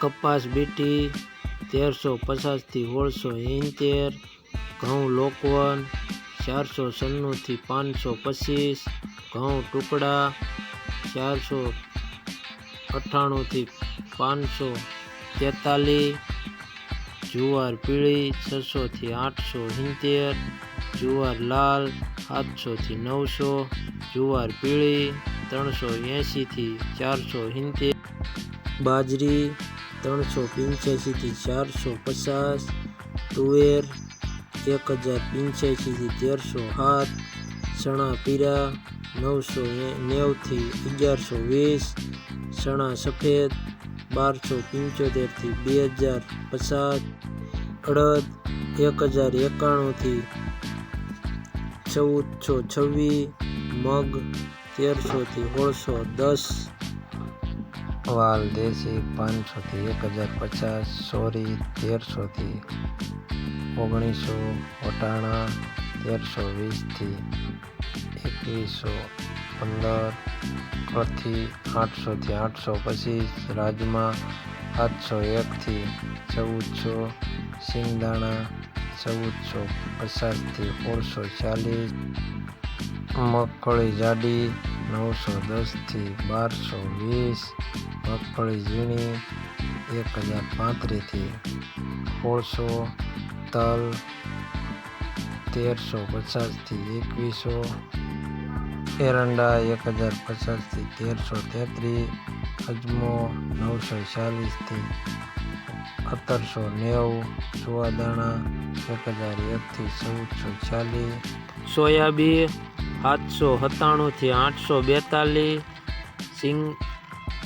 કપાસ બીટી 1350 થી 1670, ઘઉં લોકવન 496 થી 525, ઘઉં ટુકડા 498 થી 543, જુવાર પીળી 600 થી 870, જુવાર લાલ 700 થી 900, જુવાર પીળી 380 થી 470, બાજરી 385 થી 450, તુવેર 1085 થી 1307, ચણા પીરા 990 થી 1120, ચણા સફેદ 1275 થી 2050, અડદ 1091 થી 1426, મગ 1300 થી 1610, વાલ દેશી 500 થી 1050, સોરી 1300 થી 1900, વટાણા 1320 થી 2115, કથી 800 થી 825, રાજમા 701 થી 1400, સિંગદાણા 1450 થી 1640, મગફળી જાડી 910 થી 1220, મગફળી ઝીણી 1035 થી 1600, તલ 1350 થી 2100, એરંડા 1050 થી 1333, અજમો 940 થી 1790, સુવાદાણા 1001 થી 1440, સોયાબીન 797 થી 842,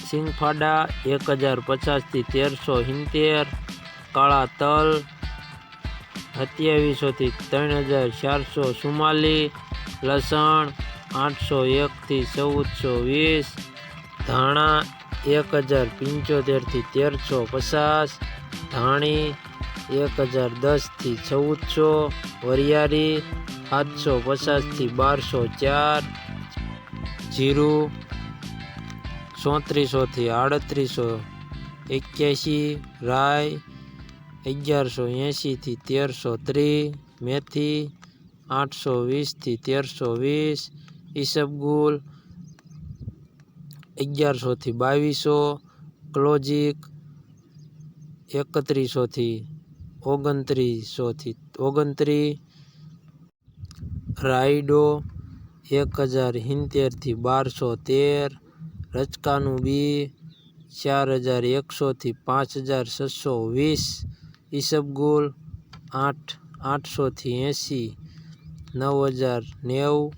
સિંગફાડા 1050 થી 1370, કાળા તલ 2700 થી 3444, લસણ 801 થી 1420, ધાણા 1075 થી 1350, ધાણી 1010 થી 1400, વરિયાળી 750 થી 1204, જીરું 3400 થી 3881, રાઈ 1180 થી 1330, મેથી 820 થી 1320, ઈસબગુલ 1100 થી 2200, ક્લોજીક 3100 થી 2929, રાયડો 1070 થી 1213, રચકાનું બી 4100 થી 5620, ઈસબગુલ 800 થી 80, 9090।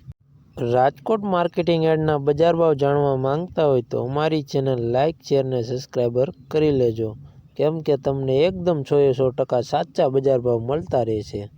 રાજકોટ માર્કેટિંગ યાર્ડના બજાર ભાવ જાણવા માંગતા હોય તો અમારી ચેનલ લાઇક, શેર ને સબસ્ક્રાઈબર કરી લેજો, કેમ કે તમને એકદમ 100% સાચા બજાર ભાવ મળતા રહેશે।